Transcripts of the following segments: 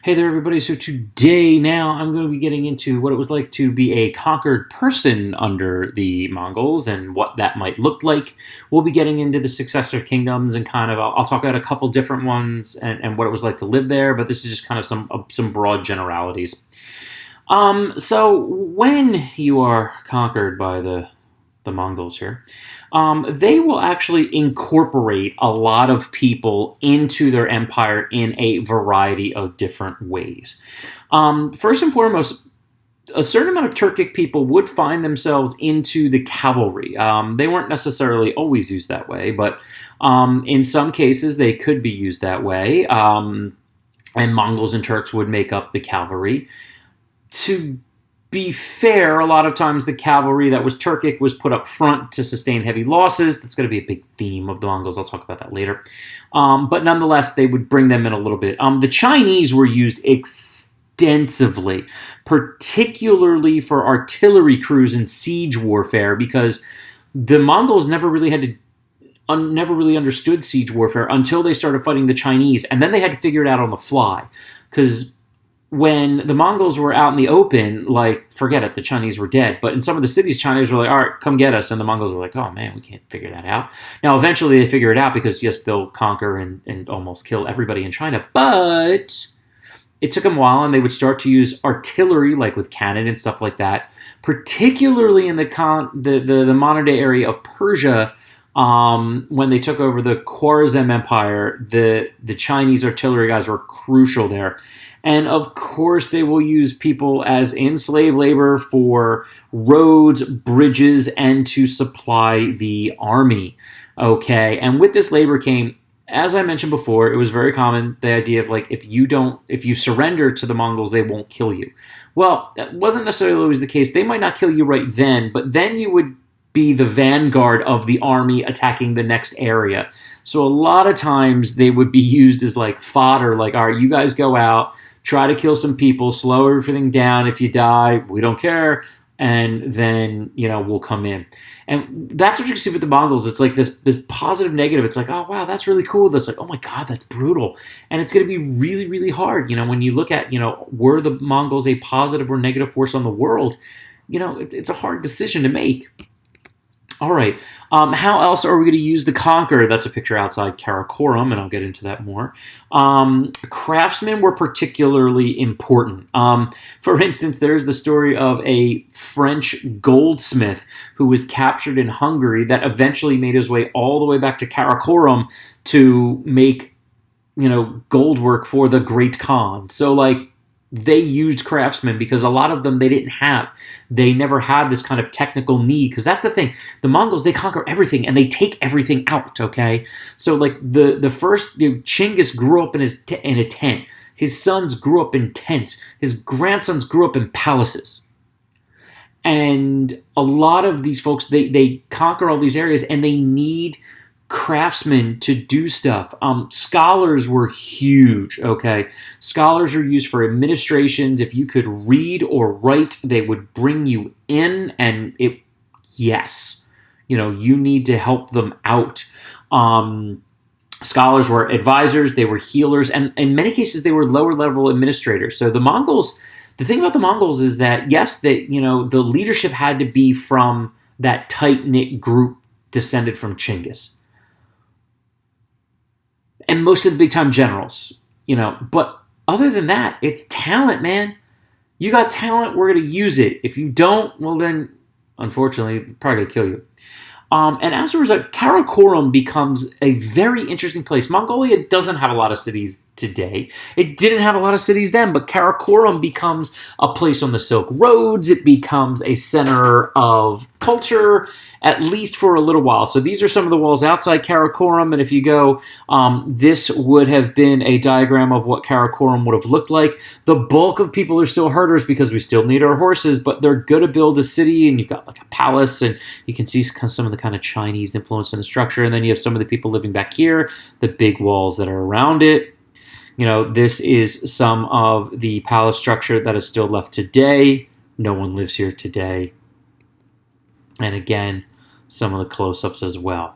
Hey there, everybody. So today, now, I'm going to be getting into what it was like to be a conquered person under the Mongols and what that might look like. We'll be getting into the successor kingdoms and kind of, I'll talk about a couple different ones and what it was like to live there, but this is just kind of some broad generalities. So when you are conquered by the Mongols here, they will actually incorporate a lot of people into their empire in a variety of different ways. First and foremost, a certain amount of Turkic people would find themselves into the cavalry. They weren't necessarily always used that way, but in some cases they could be used that way. And Mongols and Turks would make up the cavalry. To be fair, a lot of times the cavalry that was Turkic was put up front to sustain heavy losses. That's going to be a big theme of the Mongols. I'll talk about that later. But nonetheless, they would bring them in a little bit. The Chinese were used extensively, particularly for artillery crews and siege warfare, because the Mongols never really understood siege warfare until they started fighting the Chinese, and then they had to figure it out on the fly, because when the Mongols were out in the open, like, forget it, the Chinese were dead. But in some of the cities, Chinese were like, all right, come get us. And the Mongols were like, oh, man, we can't figure that out. Now, eventually they figure it out because, yes, they'll conquer and almost kill everybody in China. But it took them a while, and they would start to use artillery, like with cannon and stuff like that, particularly in the modern-day area of Persia. When they took over the Khwarezm Empire, the Chinese artillery guys were crucial there. And of course, they will use people as in slave labor for roads, bridges, and to supply the army. Okay, and with this labor came, as I mentioned before, it was very common, the idea of, like, if you surrender to the Mongols, they won't kill you. Well, that wasn't necessarily always the case. They might not kill you right then, but then you would be the vanguard of the army attacking the next area. So a lot of times they would be used as like fodder, like, all right, you guys go out, try to kill some people, slow everything down. If you die, we don't care. And then, we'll come in. And that's what you see with the Mongols. It's like this positive negative. It's like, oh, wow, that's really cool. That's like, oh, my God, that's brutal. And it's going to be really, really hard. When you look at, were the Mongols a positive or negative force on the world? It's a hard decision to make. All right. How else are we going to use the conquer? That's a picture outside Karakorum, and I'll get into that more. Craftsmen were particularly important. For instance, there's the story of a French goldsmith who was captured in Hungary that eventually made his way all the way back to Karakorum to make, gold work for the Great Khan. So, like, they used craftsmen because a lot of them they didn't have. They never had this kind of technical need, because that's the thing. The Mongols, they conquer everything and they take everything out, okay? So, like, the first, Chinggis grew up in a tent. His sons grew up in tents. His grandsons grew up in palaces. And a lot of these folks, they conquer all these areas and they need craftsmen to do stuff. Scholars were huge, okay? Scholars are used for administrations. If you could read or write, they would bring you in, and yes, you need to help them out. Scholars were advisors, they were healers, and in many cases, they were lower-level administrators. So the Mongols, the thing about the Mongols is that, yes, the leadership had to be from that tight-knit group descended from Chinggis. And most of the big-time generals, But other than that, it's talent, man. You got talent, we're going to use it. If you don't, well then, unfortunately, probably going to kill you. And as a result, Karakorum becomes a very interesting place. Mongolia doesn't have a lot of cities today. It didn't have a lot of cities then, but Karakorum becomes a place on the Silk Roads. It becomes a center of culture, at least for a little while. So these are some of the walls outside Karakorum, and if you go, this would have been a diagram of what Karakorum would have looked like. The bulk of people are still herders because we still need our horses, but they're going to build a city, and you've got like a palace, and you can see some of the kind of Chinese influence in the structure, and then you have some of the people living back here, the big walls that are around it. This is some of the palace structure that is still left today. No one lives here today. And again, some of the close-ups as well.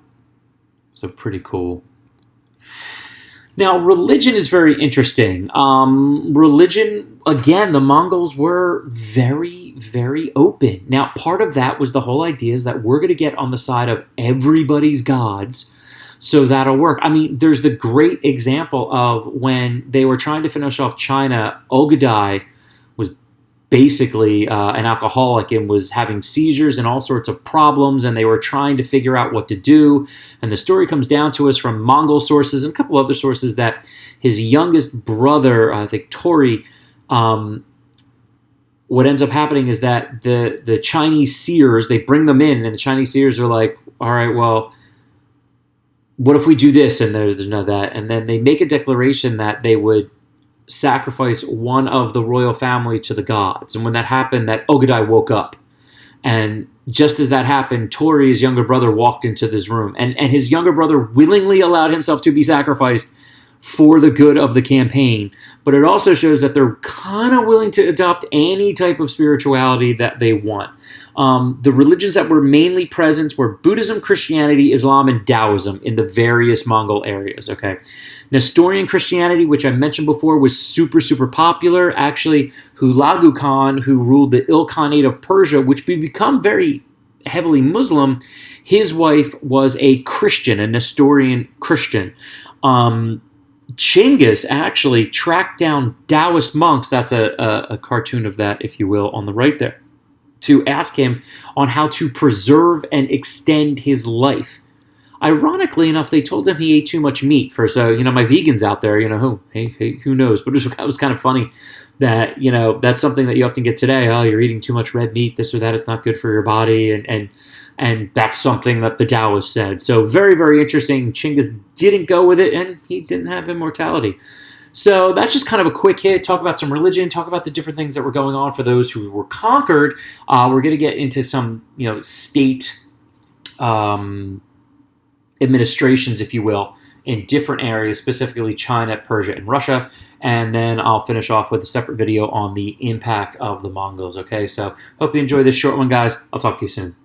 So pretty cool. Now, religion is very interesting. Religion, again, the Mongols were very, very open. Now, part of that was the whole idea is that we're going to get on the side of everybody's gods, so that'll work. I mean, there's the great example of when they were trying to finish off China, Ogadai was basically an alcoholic and was having seizures and all sorts of problems, and they were trying to figure out what to do. And the story comes down to us from Mongol sources and a couple other sources that his youngest brother, I think Tori, what ends up happening is that the Chinese seers, they bring them in, and the Chinese seers are like, all right, well, what if we do this? And there's none of that. And then they make a declaration that they would sacrifice one of the royal family to the gods. And when that happened, that Ogadai woke up. And just as that happened, Tori, his younger brother, walked into this room. And his younger brother willingly allowed himself to be sacrificed for the good of the campaign. But it also shows that they're kind of willing to adopt any type of spirituality that they want. The religions that were mainly present were Buddhism, Christianity, Islam, and Taoism in the various Mongol areas. Okay, Nestorian Christianity, which I mentioned before, was super, super popular. Actually, Hulagu Khan, who ruled the Ilkhanate of Persia, which would become very heavily Muslim, his wife was a Christian, a Nestorian Christian. Chinggis actually tracked down Taoist monks, that's a cartoon of that, if you will, on the right there, to ask him on how to preserve and extend his life. Ironically enough, they told him he ate too much meat. So, my vegans out there, who knows? But it was kind of funny that, that's something that you often get today. Oh, you're eating too much red meat, this or that, it's not good for your body. And that's something that the Taoists said. So very, very interesting. Chinggis didn't go with it, and he didn't have immortality. So that's just kind of a quick hit. Talk about some religion. Talk about the different things that were going on for those who were conquered. We're going to get into some, state administrations, if you will, in different areas, specifically China, Persia, and Russia. And then I'll finish off with a separate video on the impact of the Mongols. Okay, so hope you enjoy this short one, guys. I'll talk to you soon.